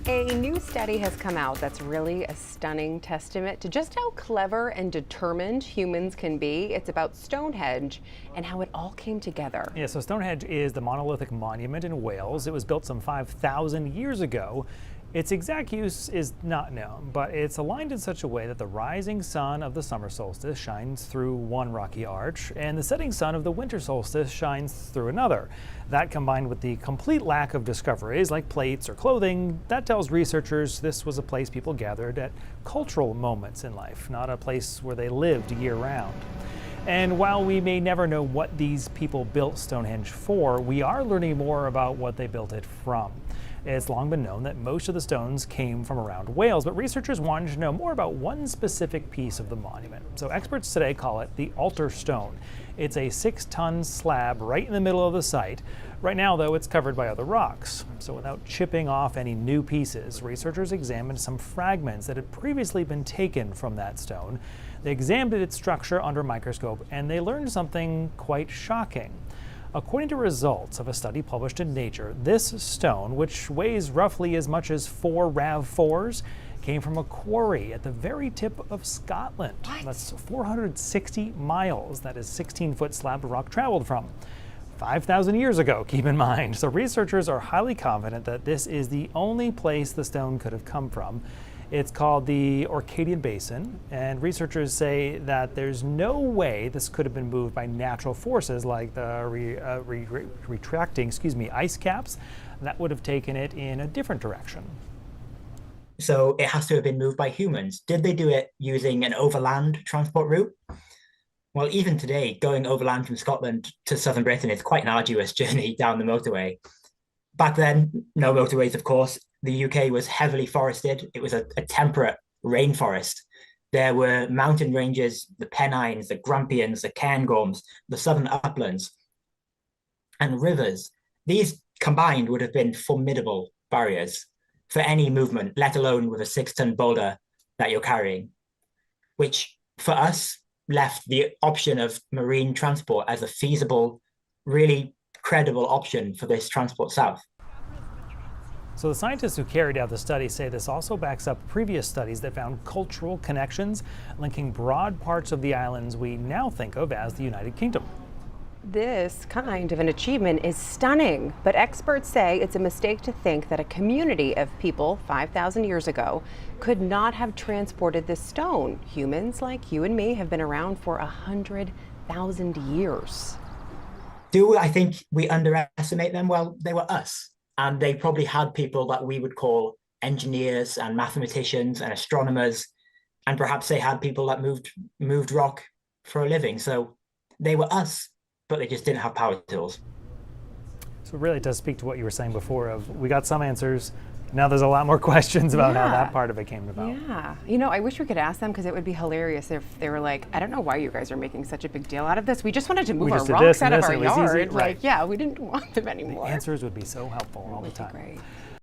A new study has come out that's really a stunning testament to just how clever and determined humans can be. It's about Stonehenge and how it all came together. Yeah, so Stonehenge is the monolithic monument in Wales. It was built some 5,000 years ago. Its exact use is not known, but it's aligned in such a way that the rising sun of the summer solstice shines through one rocky arch, and the setting sun of the winter solstice shines through another. That, combined with the complete lack of discoveries like plates or clothing, that tells researchers this was a place people gathered at cultural moments in life, not a place where they lived year-round. And while we may never know what these people built Stonehenge for, we are learning more about what they built it from. It's long been known that most of the stones came from around Wales, but researchers wanted to know more about one specific piece of the monument. So experts today call it the altar stone. It's a 6-ton slab right in the middle of the site. Right now, though, it's covered by other rocks. So without chipping off any new pieces, researchers examined some fragments that had previously been taken from that stone. They examined its structure under a microscope, and they learned something quite shocking. According to results of a study published in Nature, this stone, which weighs roughly as much as 4 RAV4s, came from a quarry at the very tip of Scotland. What? That's 460 miles. That is 16-foot slab of rock traveled from. 5,000 years ago, keep in mind. So researchers are highly confident that this is the only place the stone could have come from. It's called the Orcadian Basin, and researchers say that there's no way this could have been moved by natural forces like the retracting ice caps. That would have taken it in a different direction. So it has to have been moved by humans. Did they do it using an overland transport route? Well, even today, going overland from Scotland to southern Britain is quite an arduous journey down the motorway. Back then, no motorways, of course. The UK was heavily forested. It was a temperate rainforest. There were mountain ranges, the Pennines, the Grampians, the Cairngorms, the southern uplands, and rivers. These combined would have been formidable barriers for any movement, let alone with a 6-ton boulder that you're carrying, which for us left the option of marine transport as a feasible, really credible option for this transport south. So the scientists who carried out the study say this also backs up previous studies that found cultural connections linking broad parts of the islands we now think of as the United Kingdom. This kind of an achievement is stunning, but experts say it's a mistake to think that a community of people 5,000 years ago could not have transported this stone. Humans like you and me have been around for 100,000 years. Do I think we underestimate them? Well, they were us. And they probably had people that we would call engineers and mathematicians and astronomers. And perhaps they had people that moved rock for a living. So they were us, but they just didn't have power tools. So it really does speak to what you were saying before of we got some answers. Now there's a lot more questions about how that part of it came about. Yeah. You know, I wish we could ask them because it would be hilarious if they were like, I don't know why you guys are making such a big deal out of this. We just wanted to move our rocks out of our yard. Right. Like, yeah, we didn't want them anymore. The answers would be so helpful all the time. Great.